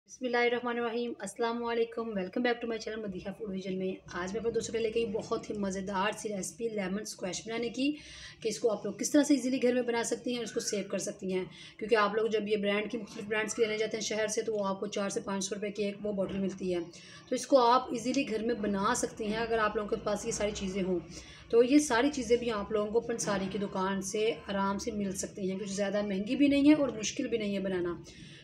बिस्मिल्लाहिर्रहमानिर्रहीम अस्सलाम वालेकुम। Welcome back to my channel Madiha food vision में। आज मैं अपने दोस्तों के लिए लेके आई बहुत ही मज़ेदार सी रेसिपी लेमन स्क्वैश बनाने की कि इसको आप लोग किस तरह से इजीली घर में बना सकती हैं और इसको सेव कर सकती हैं। क्योंकि आप लोग जब ये ब्रांड की मुख्तलिफ ब्रांड्स के लेने जाते हैं शहर से, तो वो आपको 400 से 500 रुपये की एक वो बॉटल मिलती है। तो इसको आप इजीली घर में बना सकती हैं अगर आप लोगों के पास ये सारी चीज़ें हों। तो ये सारी चीज़ें भी आप लोगों को पंसारी की दुकान से आराम से मिल सकती हैं, कुछ ज़्यादा महंगी भी नहीं है और मुश्किल भी नहीं है बनाना।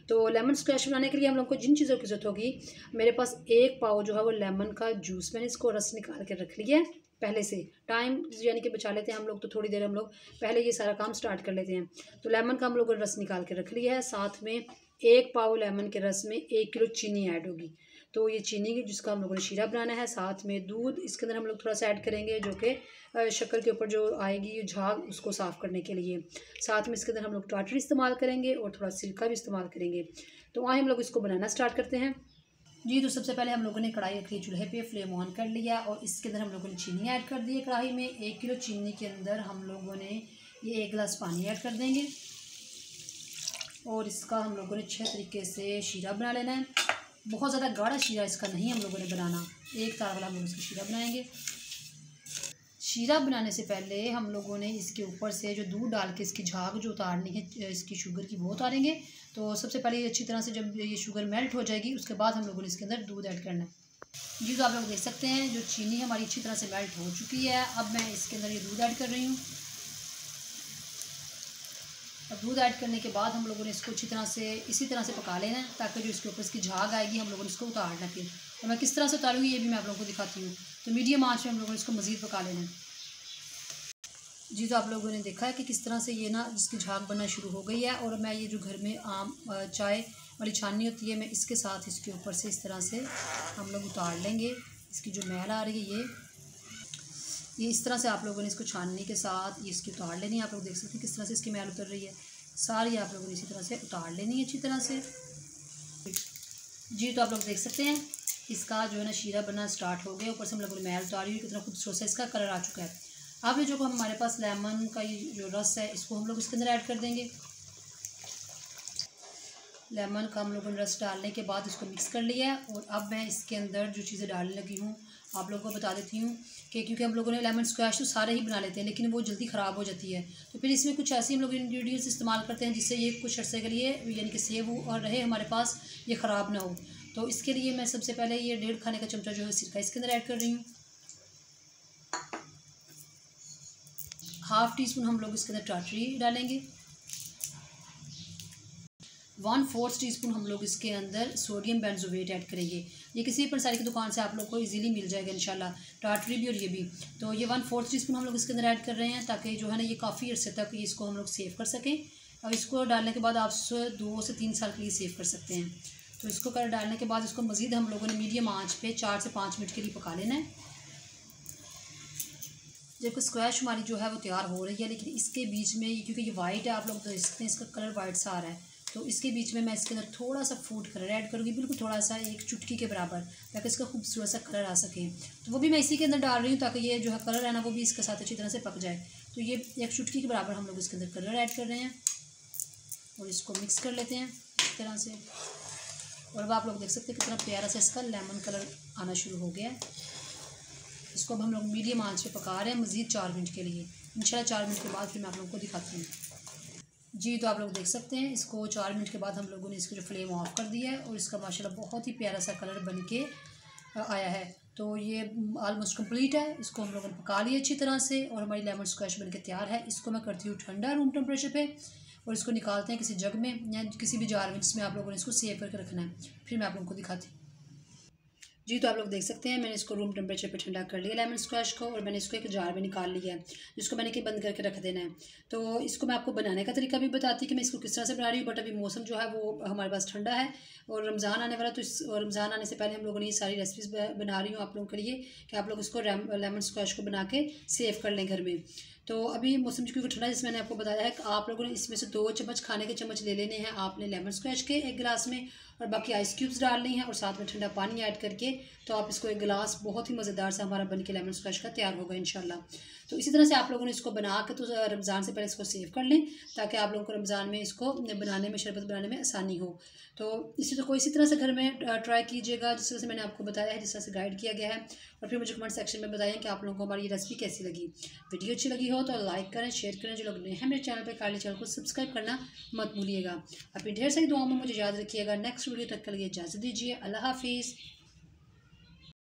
तो लेमन स्क्वैश बनाने के लिए हम लोग को जिन चीज़ों की ज़रूरत होगी, मेरे पास 1 पाव जो है वो लेमन का जूस, मैंने इसको रस निकाल के रख लिया है पहले से। टाइम यानी कि बचा लेते हैं हम लोग, तो थोड़ी देर हम लोग पहले ये सारा काम स्टार्ट कर लेते हैं। तो लेमन का हम लोगों ने रस निकाल के रख लिया है। साथ में 1 पाव लेमन के रस में 1 किलो चीनी ऐड होगी। तो ये चीनी की जिसका हम लोगों ने शीरा बनाना है। साथ में दूध इसके अंदर हम लोग थोड़ा सा ऐड करेंगे, जो कि शक्कर के ऊपर जो आएगी झाग उसको साफ़ करने के लिए। साथ में इसके अंदर हम लोग टाटरी इस्तेमाल करेंगे और थोड़ा सिरका भी इस्तेमाल करेंगे। तो आए हम लोग इसको बनाना स्टार्ट करते हैं। जी, तो सबसे पहले हम लोगों ने कढ़ाई रखी चूल्हे पे, फ्लेम ऑन कर लिया और इसके अंदर हम लोगों ने चीनी ऐड कर दी है कढ़ाई में। 1 किलो चीनी के अंदर हम लोगों ने ये 1 गिलास पानी ऐड कर देंगे और इसका हम लोगों ने अच्छे तरीके से शीरा बना लेना है। बहुत ज़्यादा गाढ़ा शीरा इसका नहीं हम लोगों ने बनाना, एक तार वाला हम लोग इसका शीरा बनाएंगे। शीरा बनाने से पहले हम लोगों ने इसके ऊपर से जो दूध डाल के इसकी झाग जो उतारनी है इसकी शुगर की, वो उतारेंगे। तो सबसे पहले ये अच्छी तरह से जब ये शुगर मेल्ट हो जाएगी उसके बाद हम लोगों ने इसके अंदर दूध ऐड करना है। जी, तो आप लोग देख सकते हैं जो चीनी हमारी अच्छी तरह से मेल्ट हो चुकी है। अब मैं इसके अंदर ये दूध ऐड कर रही हूँ। अब दूध ऐड करने के बाद हम लोगों ने इसको अच्छी तरह से इसी तरह से पका लेना है, ताकि जो इसके ऊपर इसकी झाग आएगी हम लोगों ने इसको उतारना। फिर तो मैं किस तरह से उतारूँगी ये भी मैं आप लोगों को दिखाती हूँ। तो मीडियम आँच में हम लोगों ने इसको मज़ीद पका लेना है। जी, तो आप लोगों ने देखा है कि किस तरह से ये ना इसकी झाग बनना शुरू हो गई है। और मैं ये जो घर में आम चाय वाली छाननी होती है, मैं इसके साथ इसके ऊपर से इस तरह से हम लोग उतार लेंगे। इसकी जो मैल आ रही है ये इस तरह से आप लोगों ने इसको छाननी के साथ ये इसकी उतार लेनी है। आप लोग देख सकते हैं किस तरह से इसकी मैल उतर रही है, सारी आप लोगों ने इसी तरह से उतार लेनी है अच्छी तरह से। जी, तो आप लोग देख सकते हैं इसका जो है ना शीरा बनना स्टार्ट हो गया। ऊपर से हम लोगों ने मैल उतारी हुई, कितना खूबसूरत सा इसका कलर आ चुका है। अब ये जो हमारे पास लेमन का ये जो रस है इसको हम लोग इसके अंदर ऐड कर देंगे। लेमन का हम लोगों ने रस डालने के बाद इसको मिक्स कर लिया है। और अब मैं इसके अंदर जो चीज़ें डालने लगी हूँ आप लोगों को बता देती हूँ कि क्योंकि हम लोगों ने लेमन स्क्वैश तो सारे ही बना लेते हैं, लेकिन वो जल्दी ख़राब हो जाती है। तो फिर इसमें कुछ ऐसे हम लोग इंग्रेडिएंट्स इस्तेमाल करते हैं जिससे ये कुछ अर्से के लिए यानी कि सेव हो और रहे हमारे पास, ये ख़राब ना हो। तो इसके लिए मैं सबसे पहले ये 1.5 खाने का चमचा जो है सिरका इसके अंदर ऐड कर रही हूँ। हाफ़ टी स्पून हम लोग इसके अंदर टाटरी डालेंगे। 1/4 टीस्पून हम लोग इसके अंदर सोडियम बेंजोएट ऐड करेंगे। ये किसी पंसारी की दुकान से आप लोग को इजीली मिल जाएगा इंशाल्लाह, टाटरी भी और ये भी। तो ये 1/4 टीस्पून हम लोग इसके अंदर ऐड कर रहे हैं, ताकि जो है ना ये काफ़ी अर्से तक इसको हम लोग सेव कर सकें। अब इसको डालने के बाद आप 2 से 3 साल के लिए सेव कर सकते हैं। तो इसको कर डालने के बाद इसको मज़ीद हम लोगों ने मीडियम आँच पर 4 से 5 मिनट के लिए पका लेना है। जब स्क्वैश हमारी जो है वो तैयार हो रही है, लेकिन इसके बीच में क्योंकि ये वाइट है आप लोग देख सकते हैं इसका कलर वाइट सा आ रहा है, तो इसके बीच में मैं इसके अंदर थोड़ा सा फूड कलर ऐड करूँगी, बिल्कुल थोड़ा सा, 1 चुटकी के बराबर, ताकि इसका खूबसूरत सा कलर आ सके। तो वो भी मैं इसी के अंदर डाल रही हूँ ताकि ये जो है कलर है ना वो भी इसके साथ अच्छी तरह से पक जाए। तो ये 1 चुटकी के बराबर हम लोग इसके अंदर कलर ऐड कर रहे हैं और इसको मिक्स कर लेते हैं इस तरह से। और अब आप लोग देख सकते हैं कितना प्यारा सा इसका लेमन कलर आना शुरू हो गया है। इसको अब हम लोग मीडियम आंच पे पका रहे हैं मज़ीद 4 मिनट के लिए। इंशाल्लाह 4 मिनट के बाद फिर मैं आप लोगों को दिखाती हूँ। जी, तो आप लोग देख सकते हैं इसको 4 मिनट के बाद हम लोगों ने इसको जो फ्लेम ऑफ कर दिया है और इसका माशाल्लाह बहुत ही प्यारा सा कलर बन के आया है। तो ये ऑलमोस्ट कंप्लीट है। इसको हम लोगों ने पका लिया अच्छी तरह से और हमारी लेमन स्क्वैश बन के तैयार है। इसको मैं करती हूँ ठंडा रूम टेम्परेचर पे और इसको निकालते हैं किसी जग में या किसी भी जार में जिसमें आप लोगों ने इसको सेव करके रखना है। फिर मैं आप लोगों को दिखाती हूँ। जी, तो आप लोग देख सकते हैं मैंने इसको रूम टेम्परेचर पे ठंडा कर लिया लेमन स्क्वैश को और मैंने इसको एक जार में निकाल लिया है, जिसको मैंने कि बंद करके रख देना है। तो इसको मैं आपको बनाने का तरीका भी बताती कि मैं इसको किस तरह से बना रही हूँ। बट अभी मौसम जो है वो हमारे पास ठंडा है और रमज़ान आने वाला, तो इस रमज़ान आने से पहले हम लोगों ने ये सारी रेसिपीज़ बना रही हूँ आप लोगों के लिए कि आप लोग इसको लेमन स्क्वैश को बना के सेव कर लें घर में। तो अभी मौसम क्योंकि ठंडा, जैसे मैंने आपको बताया है कि आप लोगों ने इसमें से 2 चम्मच खाने के चम्मच ले लेने हैं आपने लेमन स्क्वैश के 1 गिलास में, और बाकी आइस क्यूब्स डालनी है और साथ में ठंडा पानी ऐड करके तो आप इसको एक गिलास बहुत ही मज़ेदार सा हमारा बन के लेमन स्क्वैश का तैयार होगा इंशाल्लाह। तो इसी तरह से आप लोगों ने इसको बना के तो रमज़ान से पहले इसको सेव कर लें ताकि आप लोगों को रमज़ान में इसको बनाने में, शरबत बनाने में आसानी हो। तो इसी तरह से घर में ट्राई कीजिएगा जिस तरह से मैंने आपको बताया है, जिस तरह से गाइड किया गया है। और फिर मुझे कमेंट सेक्शन में बताएं कि आप लोगों को हमारी ये रेसिपी कैसी लगी। वीडियो अच्छी लगी हो तो लाइक करें, शेयर करें। जो लोग नए हैं मेरे चैनल पर, काली चैनल को सब्सक्राइब करना मत भूलिएगा। अपनी ढेर सारी दुआओं में मुझे याद रखिएगा। नेक्स्ट वीडियो तक के लिए इजाज़त दीजिए। अल्लाह हाफिज़।